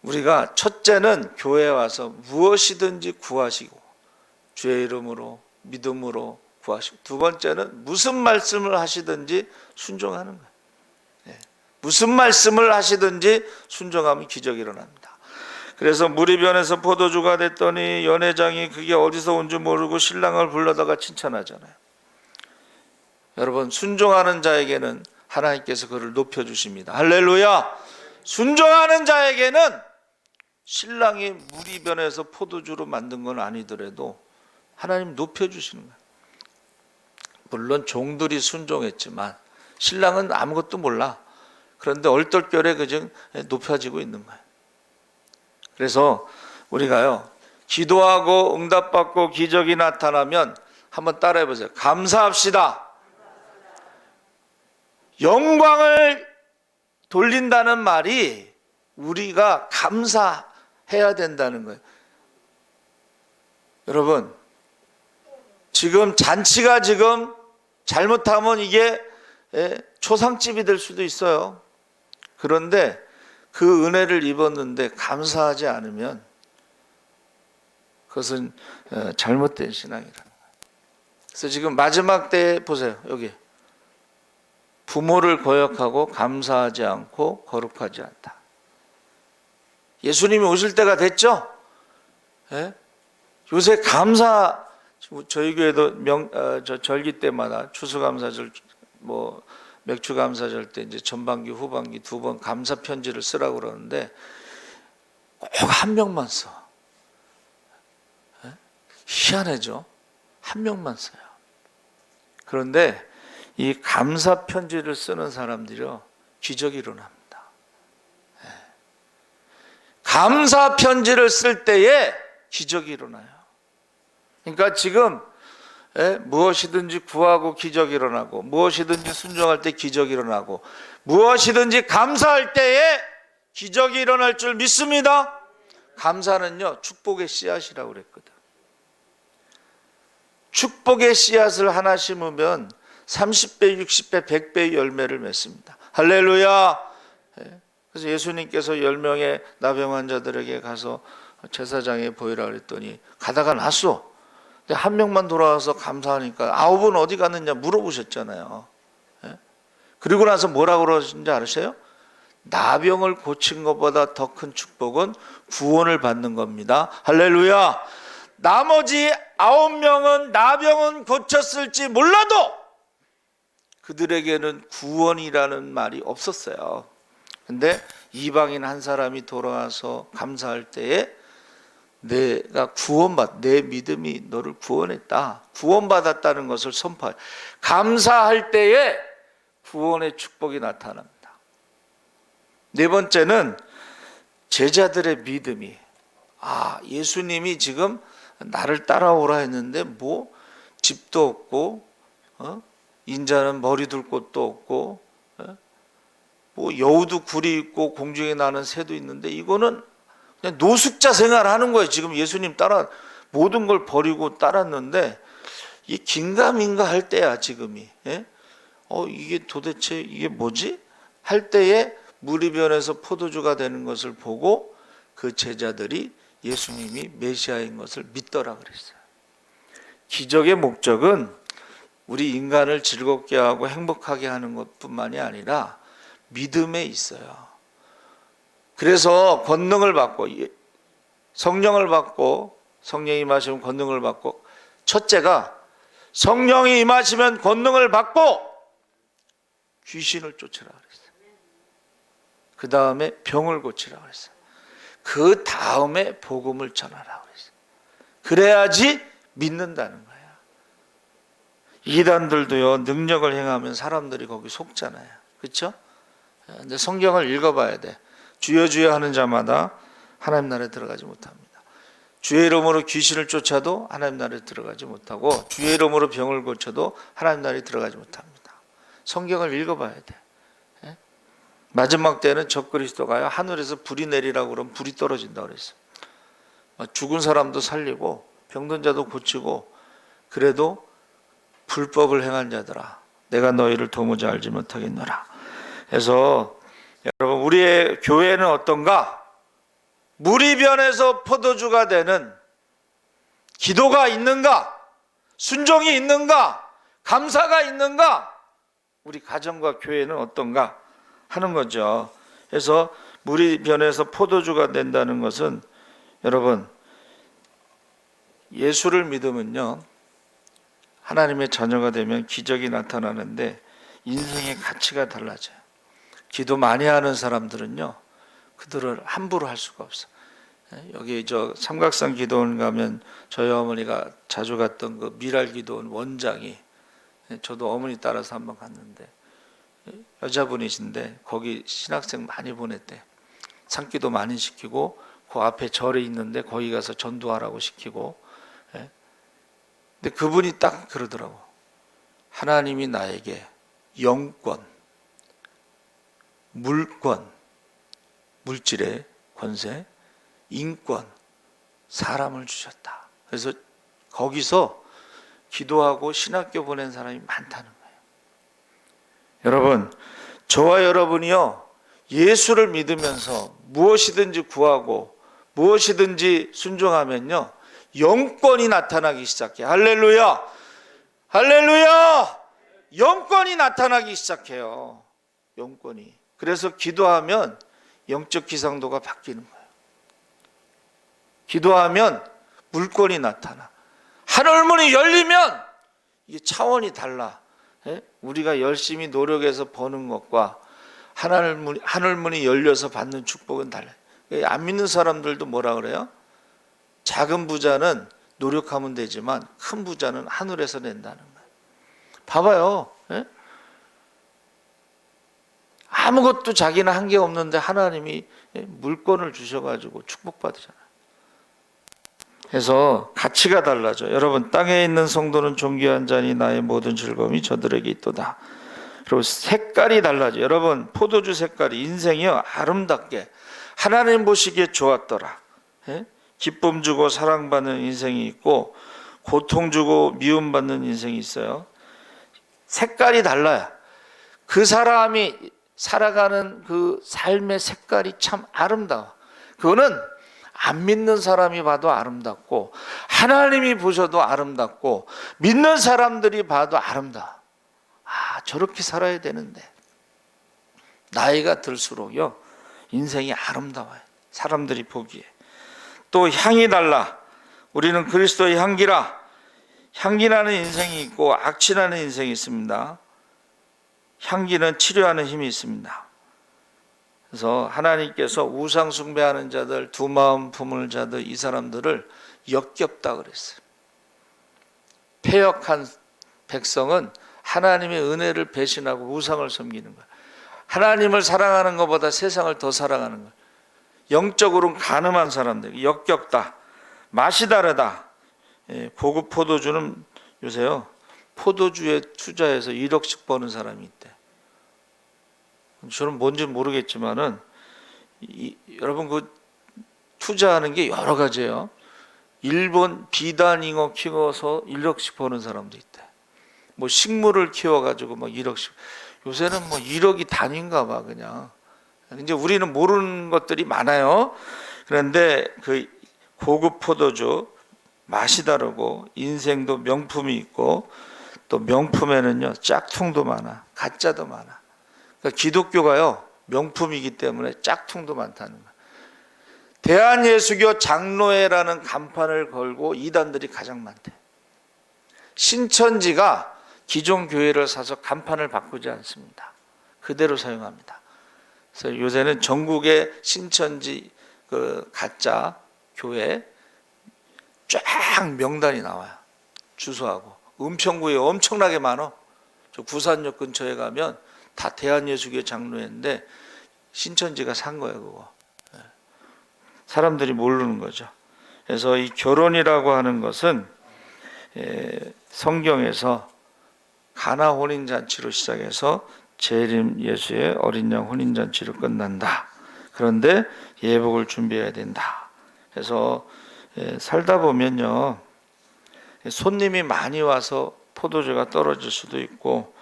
우리가 첫째는 교회에 와서 무엇이든지 구하시고 주의 이름으로 믿음으로 구하시고, 두 번째는 무슨 말씀을 하시든지 순종하는 거예요. 무슨 말씀을 하시든지 순종하면 기적이 일어납니다. 그래서 물이 변해서 포도주가 됐더니 연회장이 그게 어디서 온 줄 모르고 신랑을 불러다가 칭찬하잖아요. 여러분, 순종하는 자에게는 하나님께서 그를 높여주십니다. 할렐루야. 순종하는 자에게는 신랑이 물이 변해서 포도주로 만든 건 아니더라도 하나님 높여주시는 거예요. 물론 종들이 순종했지만 신랑은 아무것도 몰라. 그런데 얼떨결에 그저 높여지고 있는 거예요. 그래서 우리가요, 기도하고 응답받고 기적이 나타나면 한번 따라해 보세요. 감사합시다. 영광을 돌린다는 말이 우리가 감사해야 된다는 거예요. 여러분, 지금 잔치가 지금 잘못하면 이게 초상집이 될 수도 있어요. 그런데 그 은혜를 입었는데 감사하지 않으면 그것은 잘못된 신앙이라는 거예요. 그래서 지금 마지막 때에 보세요. 여기 부모를 거역하고 감사하지 않고 거룩하지 않다. 예수님이 오실 때가 됐죠? 요새 감사, 저희 교회도 절기 때마다 추수감사절, 맥주감사절 때 이제 전반기 후반기 두 번 감사 편지를 쓰라고 그러는데 꼭 한 명만 써. 희한하죠? 한 명만 써요. 그런데 이 감사 편지를 쓰는 사람들이요, 기적이 일어납니다. 감사 편지를 쓸 때에 기적이 일어나요. 그러니까 지금 무엇이든지 구하고 기적이 일어나고, 무엇이든지 순종할 때 기적이 일어나고, 무엇이든지 감사할 때에 기적이 일어날 줄 믿습니다. 감사는요, 축복의 씨앗이라고 그랬거든. 축복의 씨앗을 하나 심으면 30배, 60배, 100배의 열매를 맺습니다. 할렐루야. 그래서 예수님께서 10명의 나병 환자들에게 가서 제사장에 보이라 그랬더니 가다가 났어. 근데 한 명만 돌아와서 감사하니까 9은 어디 갔느냐 물어보셨잖아요. 그리고 나서 뭐라고 그러신지 아세요? 나병을 고친 것보다 더 큰 축복은 구원을 받는 겁니다. 할렐루야. 나머지 9명은 나병은 고쳤을지 몰라도 그들에게는 구원이라는 말이 없었어요. 근데 이방인 한 사람이 돌아와서 감사할 때에 내가 내 믿음이 너를 구원했다, 구원받았다는 것을 선포해요. 감사할 때에 구원의 축복이 나타납니다. 네 번째는 제자들의 믿음이, 예수님이 지금 나를 따라오라 했는데 뭐 집도 없고 인자는 머리 둘 곳도 없고 뭐 여우도 굴이 있고 공중에 나는 새도 있는데 이거는 그냥 노숙자 생활하는 거예요. 지금 예수님 따라 모든 걸 버리고 따랐는데 이 긴가민가 할 때야 지금이. 이게 도대체 이게 뭐지? 할 때에 물이 변해서 포도주가 되는 것을 보고 그 제자들이 예수님이 메시아인 것을 믿더라 그랬어요. 기적의 목적은 우리 인간을 즐겁게 하고 행복하게 하는 것뿐만이 아니라 믿음에 있어요. 그래서 권능을 받고 성령을 받고, 성령이 임하시면 권능을 받고, 첫째가 성령이 임하시면 권능을 받고 귀신을 쫓으라 그랬어요. 그 다음에 병을 고치라 그랬어요. 그 다음에 복음을 전하라 그랬어요. 그래야지 믿는다는 거예요. 이단들도요, 능력을 행하면 사람들이 거기 속잖아요. 그렇죠? 근데 성경을 읽어봐야 돼. 주여 주여 하는 자마다 하나님 나라에 들어가지 못합니다. 주의 이름으로 귀신을 쫓아도 하나님 나라에 들어가지 못하고, 주의 이름으로 병을 고쳐도 하나님 나라에 들어가지 못합니다. 성경을 읽어봐야 돼. 마지막 때는 적그리스도가요, 하늘에서 불이 내리라고 그러면 불이 떨어진다고 그랬어요. 죽은 사람도 살리고 병든 자도 고치고, 그래도 불법을 행한 자들아 내가 너희를 도무지 알지 못하겠노라. 그래서 여러분, 우리의 교회는 어떤가? 물이 변해서 포도주가 되는 기도가 있는가? 순종이 있는가? 감사가 있는가? 우리 가정과 교회는 어떤가 하는 거죠. 그래서 물이 변해서 포도주가 된다는 것은, 여러분, 예수를 믿으면요, 하나님의 자녀가 되면 기적이 나타나는데 인생의 가치가 달라져요. 기도 많이 하는 사람들은요, 그들을 함부로 할 수가 없어. 여기 저 삼각산 기도원 가면 저희 어머니가 자주 갔던 그 미랄 기도원 원장이, 저도 어머니 따라서 한번 갔는데, 여자분이신데 거기 신학생 많이 보냈대. 산기도 많이 시키고 그 앞에 절이 있는데 거기 가서 전도하라고 시키고. 근데 그분이 딱 그러더라고. 하나님이 나에게 영권, 물권, 물질의 권세, 인권, 사람을 주셨다. 그래서 거기서 기도하고 신학교 보낸 사람이 많다는 거예요. 여러분, 저와 여러분이요, 예수를 믿으면서 무엇이든지 구하고 무엇이든지 순종하면요, 영권이 나타나기 시작해. 할렐루야! 할렐루야! 영권이 나타나기 시작해요. 영권이. 그래서 기도하면 영적 기상도가 바뀌는 거예요. 기도하면 물권이 나타나. 하늘문이 열리면 이게 차원이 달라. 우리가 열심히 노력해서 버는 것과 하늘문이 열려서 받는 축복은 달라요. 안 믿는 사람들도 뭐라 그래요? 작은 부자는 노력하면 되지만 큰 부자는 하늘에서 낸다는 거예요. 봐봐요. 아무것도 자기는 한 게 없는데 하나님이 물권을 주셔가지고 축복받으잖아요. 그래서 가치가 달라져. 여러분, 땅에 있는 성도는 존귀한 자니 나의 모든 즐거움이 저들에게 있도다. 그리고 색깔이 달라져. 여러분, 포도주 색깔이, 인생이요, 아름답게 하나님 보시기에 좋았더라. 기쁨 주고 사랑받는 인생이 있고 고통 주고 미움받는 인생이 있어요. 색깔이 달라요. 그 사람이 살아가는 그 삶의 색깔이 참 아름다워. 그거는 안 믿는 사람이 봐도 아름답고 하나님이 보셔도 아름답고 믿는 사람들이 봐도 아름다워. 아, 저렇게 살아야 되는데. 나이가 들수록요, 인생이 아름다워요. 사람들이 보기에. 또 향이 달라. 우리는 그리스도의 향기라. 향기나는 인생이 있고 악취나는 인생이 있습니다. 향기는 치료하는 힘이 있습니다. 그래서 하나님께서 우상 숭배하는 자들, 두 마음 품을 자들, 이 사람들을 역겹다 그랬어요. 패역한 백성은 하나님의 은혜를 배신하고 우상을 섬기는 거예요. 하나님을 사랑하는 것보다 세상을 더 사랑하는 거예요. 영적으로는 가늠한 사람들, 역겹다. 맛이 다르다. 고급 포도주는 요새요, 포도주에 투자해서 1억씩 버는 사람이 있대. 저는 뭔지 모르겠지만은 여러분, 그 투자하는 게 여러 가지예요. 일본 비단잉어 키워서 1억씩 버는 사람도 있대. 뭐 식물을 키워가지고 막 1억씩. 요새는 뭐 1억이 단위인가 봐, 그냥. 이제 우리는 모르는 것들이 많아요. 그런데 그 고급 포도주 맛이 다르고 인생도 명품이 있고 또 명품에는요, 짝퉁도 많아, 가짜도 많아. 그러니까 기독교가요, 명품이기 때문에 짝퉁도 많다는 거예요. 대한예수교 장로회라는 간판을 걸고 이단들이 가장 많대. 신천지가 기존 교회를 사서 간판을 바꾸지 않습니다. 그대로 사용합니다. 그래서 요새는 전국의 신천지 그 가짜 교회 쫙 명단이 나와요. 주소하고. 은평구에 엄청나게 많아. 저 부산역 근처에 가면 다 대한예수교 장로회인데 신천지가 산 거예요, 그거. 사람들이 모르는 거죠. 그래서 이 결혼이라고 하는 것은 성경에서 가나 혼인잔치로 시작해서 재림 예수의 어린 양 혼인잔치로 끝난다. 그런데 예복을 준비해야 된다. 그래서 살다 보면요, 손님이 많이 와서 포도주가 떨어질 수도 있고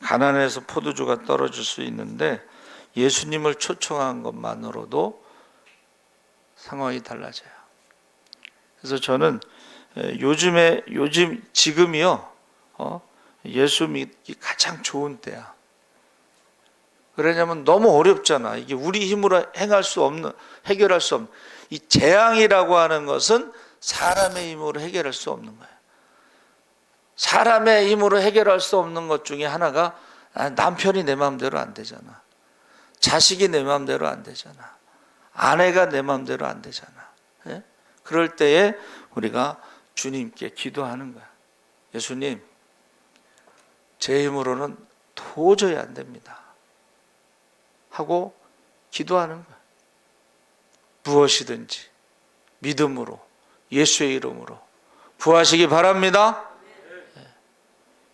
가난해서 포도주가 떨어질 수 있는데 예수님을 초청한 것만으로도 상황이 달라져요. 그래서 저는 지금이요, 예수 믿기 가장 좋은 때야. 그러냐면 너무 어렵잖아. 이게 우리 힘으로 해결할 수 없는 이 재앙이라고 하는 것은 사람의 힘으로 해결할 수 없는 거예요. 사람의 힘으로 해결할 수 없는 것 중에 하나가 남편이 내 마음대로 안 되잖아. 자식이 내 마음대로 안 되잖아. 아내가 내 마음대로 안 되잖아. 예? 그럴 때에 우리가 주님께 기도하는 거야. 예수님, 제 힘으로는 도저히 안 됩니다. 하고 기도하는 거야. 무엇이든지 믿음으로, 예수의 이름으로 구하시기 바랍니다.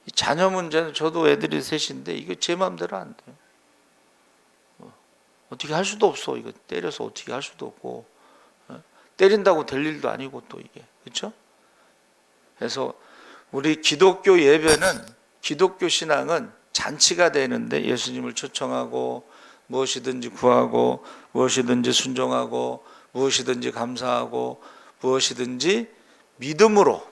이 자녀 문제는 저도 애들이 셋인데 이거 제 마음대로 안 돼요. 어떻게 할 수도 없어. 이거 때려서 어떻게 할 수도 없고, 때린다고 될 일도 아니고 또 이게, 그렇죠? 그래서 우리 기독교 예배는, 기독교 신앙은 잔치가 되는데 예수님을 초청하고 무엇이든지 구하고 무엇이든지 순종하고 무엇이든지 감사하고 무엇이든지 믿음으로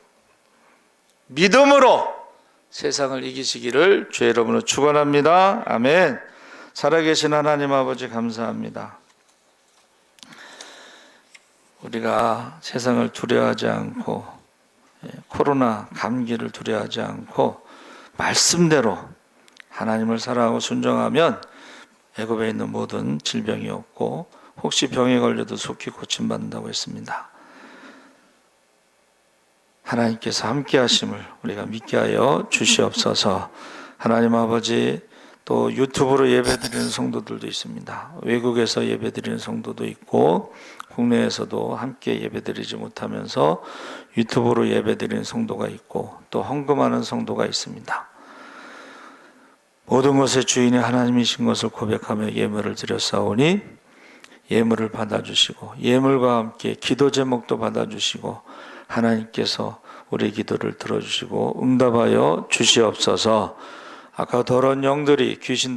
세상을 이기시기를 주의 이름으로 축원합니다. 아멘. 살아계신 하나님 아버지 감사합니다. 우리가 세상을 두려워하지 않고 코로나 감기를 두려워하지 않고 말씀대로 하나님을 사랑하고 순종하면 애굽에 있는 모든 질병이 없고 혹시 병에 걸려도 속히 고침받는다고 했습니다. 하나님께서 함께 하심을 우리가 믿게 하여 주시옵소서. 하나님 아버지, 또 유튜브로 예배드리는 성도들도 있습니다. 외국에서 예배드리는 성도도 있고 국내에서도 함께 예배드리지 못하면서 유튜브로 예배드리는 성도가 있고 또 헌금하는 성도가 있습니다. 모든 것의 주인이 하나님이신 것을 고백하며 예물을 드렸사오니 예물을 받아주시고 예물과 함께 기도 제목도 받아주시고 하나님께서 우리 기도를 들어주시고 응답하여 주시옵소서. 아까 더러운 영들이 귀신들